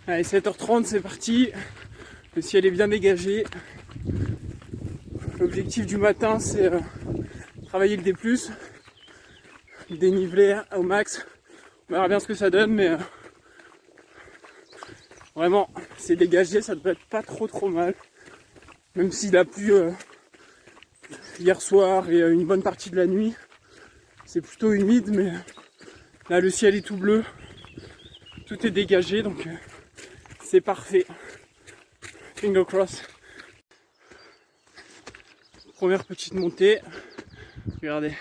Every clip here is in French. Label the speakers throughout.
Speaker 1: Allez, 7h30, c'est parti. Le ciel est bien dégagé. L'objectif du matin, c'est travailler le D+, déniveler au max. On verra bien ce que ça donne, mais vraiment, c'est dégagé, ça devrait être pas trop mal. Même s'il a plu hier soir et une bonne partie de la nuit, c'est plutôt humide, mais là le ciel est tout bleu, tout est dégagé, donc c'est parfait. Finger cross. Première petite montée, regardez.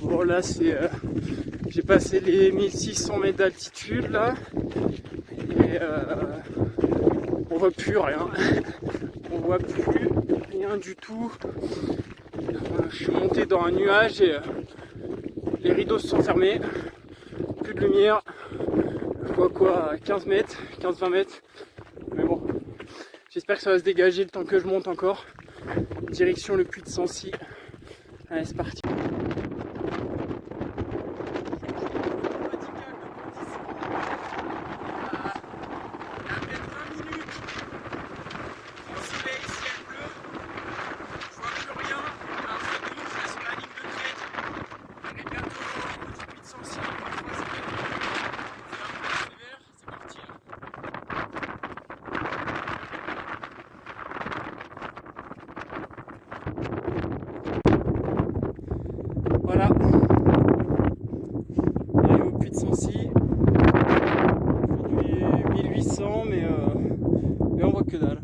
Speaker 1: Bon là c'est j'ai passé les 1600 mètres d'altitude là et on voit plus rien. On voit plus rien du tout. Je suis monté dans un nuage et les rideaux se sont fermés. Plus de lumière. Je vois quoi, 15 mètres, 15-20 mètres. Mais bon, j'espère que ça va se dégager le temps que je monte encore. Direction le puits de Sancy. Allez, c'est parti. Voilà, on arrive au puits de Sancy, plus du 1800 mais on voit que dalle.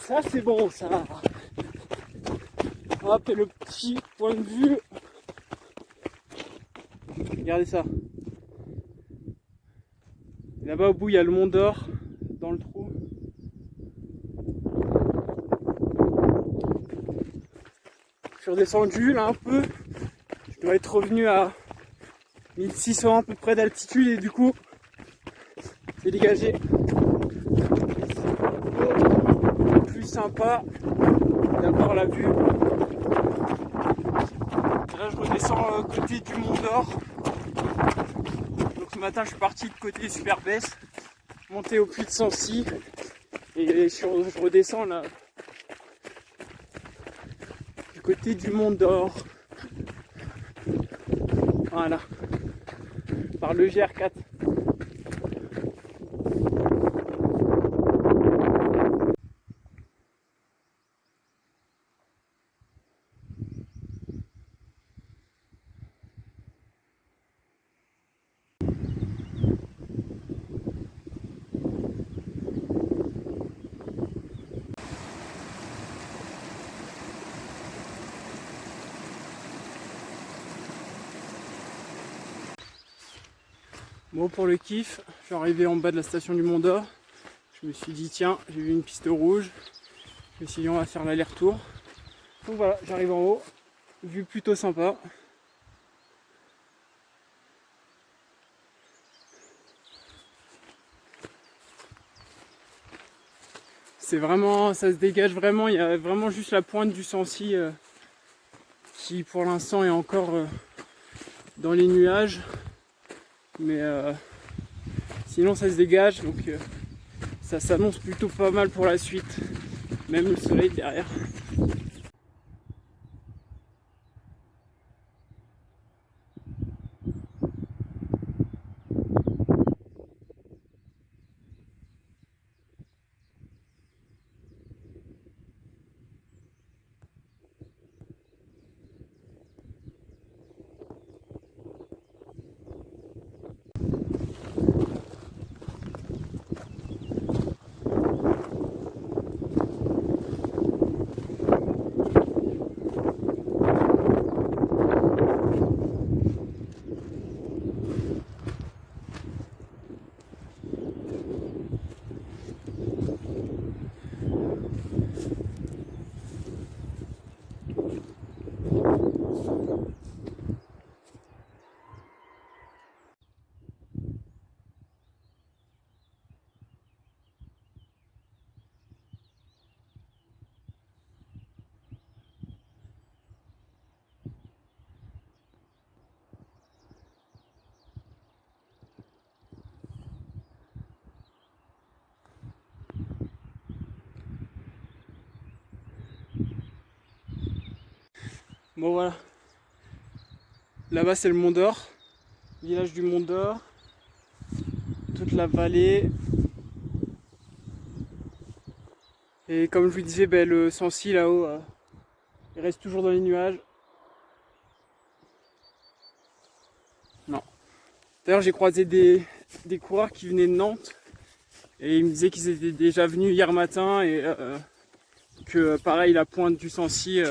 Speaker 1: Ça c'est bon ça. Hop, et le petit point de vue. Regardez ça. Là-bas au bout il y a le Mont d'Or dans le trou. suis redescendu là un peu. Je dois être revenu à 1600 à peu près d'altitude et du coup c'est dégagé. C'est plus sympa d'avoir la vue. Et là je redescends côté du Mont d'Or. Donc ce matin je suis parti de côté Super Besse, monté au puits de Sancy et je redescends là du côté du Mont d'Or. Voilà, par le GR4. Bon, pour le kiff, je suis arrivé en bas de la station du Mont d'Or. Je me suis dit tiens, j'ai vu une piste rouge. Je me suis dit on va faire l'aller-retour. Donc voilà, j'arrive en haut. Vue plutôt sympa. C'est vraiment, ça se dégage vraiment. Il y a vraiment juste la pointe du Sancy qui pour l'instant est encore dans les nuages. Mais sinon ça se dégage, donc ça s'annonce plutôt pas mal pour la suite. Même le soleil derrière. Bon voilà, là-bas c'est le Mont d'Or, village du Mont d'Or, toute la vallée. Et comme je vous disais, le Sancy là-haut, il reste toujours dans les nuages. Non. D'ailleurs j'ai croisé des coureurs qui venaient de Nantes et ils me disaient qu'ils étaient déjà venus hier matin et que pareil la pointe du Sancy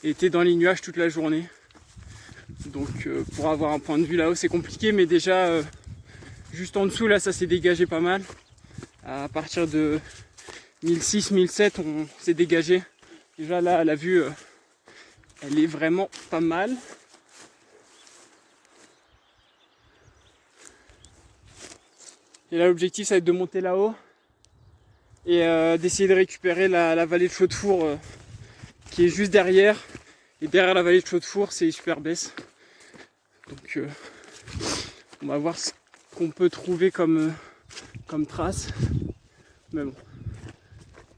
Speaker 1: était dans les nuages toute la journée. Donc pour avoir un point de vue là-haut c'est compliqué, mais déjà juste en dessous là ça s'est dégagé pas mal. À partir de 1006-1007 on s'est dégagé. Déjà là la vue elle est vraiment pas mal. Et là l'objectif ça va être de monter là-haut et d'essayer de récupérer la vallée de Chaudefour qui est juste derrière. Et derrière la vallée de Chaudefour c'est Super Besse. Donc on va voir ce qu'on peut trouver comme trace. Mais bon,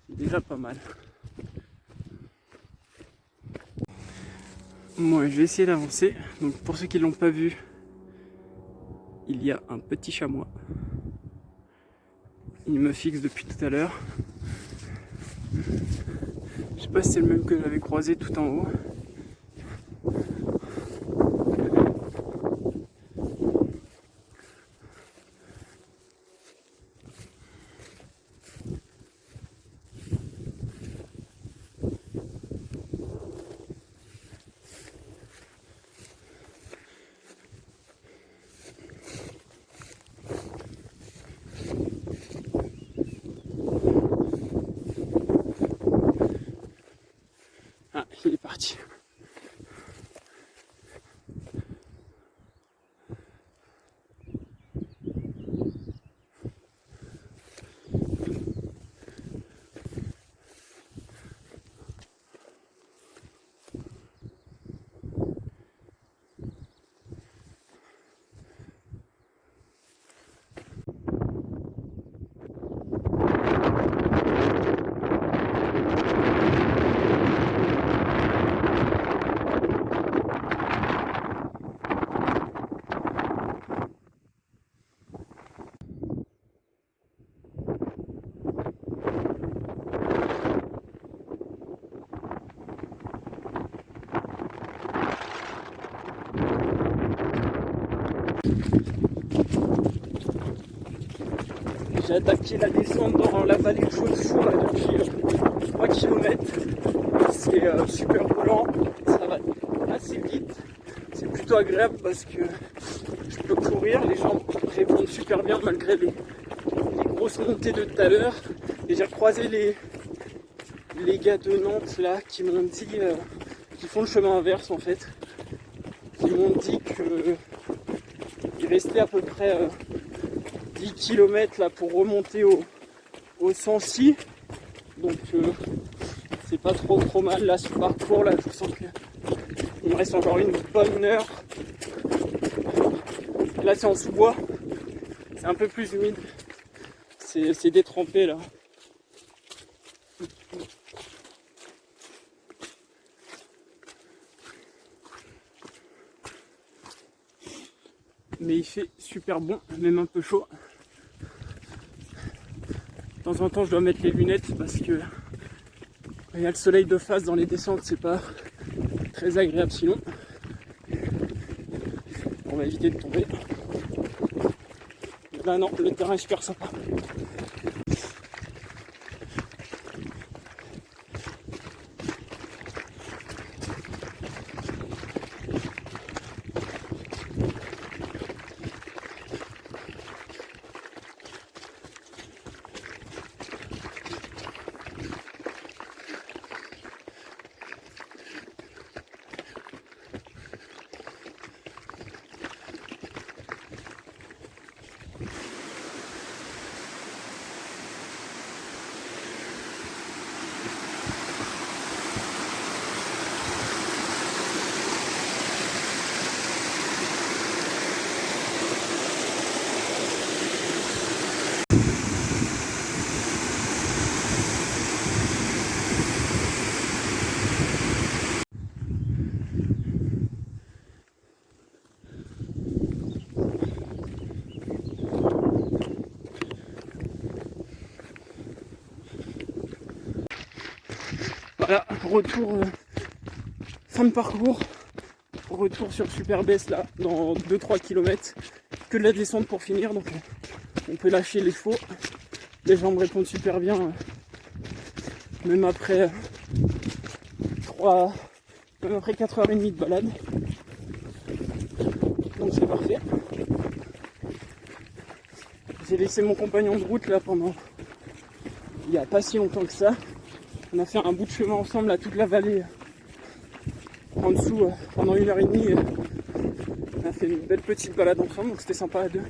Speaker 1: c'est déjà pas mal. Moi je vais essayer d'avancer. Donc pour ceux qui ne l'ont pas vu, il y a un petit chamois. Il me fixe depuis tout à l'heure. Je sais pas si c'est le même que j'avais croisé tout en haut. parti. J'ai attaqué la descente dans la vallée de Chaudefour depuis 3 km. C'est super roulant, ça va assez vite. C'est plutôt agréable parce que je peux courir, les jambes répondent super bien malgré les grosses montées de tout à l'heure. Et j'ai croisé les gars de Nantes là qui m'ont dit, qui font le chemin inverse en fait, qui m'ont dit qu'il restait à peu près 10 km là pour remonter au Sancy. Donc c'est pas trop mal là ce parcours là, je sens qu'il me reste encore une bonne heure. Là c'est en sous-bois, c'est un peu plus humide, c'est détrempé là. Mais il fait super bon, même un peu chaud. De temps en temps je dois mettre les lunettes parce que il y a le soleil de face dans les descentes, c'est pas très agréable sinon. On va éviter de tomber. Là non, le terrain est super sympa. Voilà, retour, fin de parcours, retour sur Super Besse là, dans 2-3 km, que de la descente pour finir, donc on peut lâcher les chevaux, les jambes répondent super bien, même après 4h30 de balade, donc c'est parfait. J'ai laissé mon compagnon de route là pendant, il n'y a pas si longtemps que ça. On a fait un bout de chemin ensemble à toute la vallée en dessous pendant 1h30. On a fait une belle petite balade ensemble, donc c'était sympa à deux.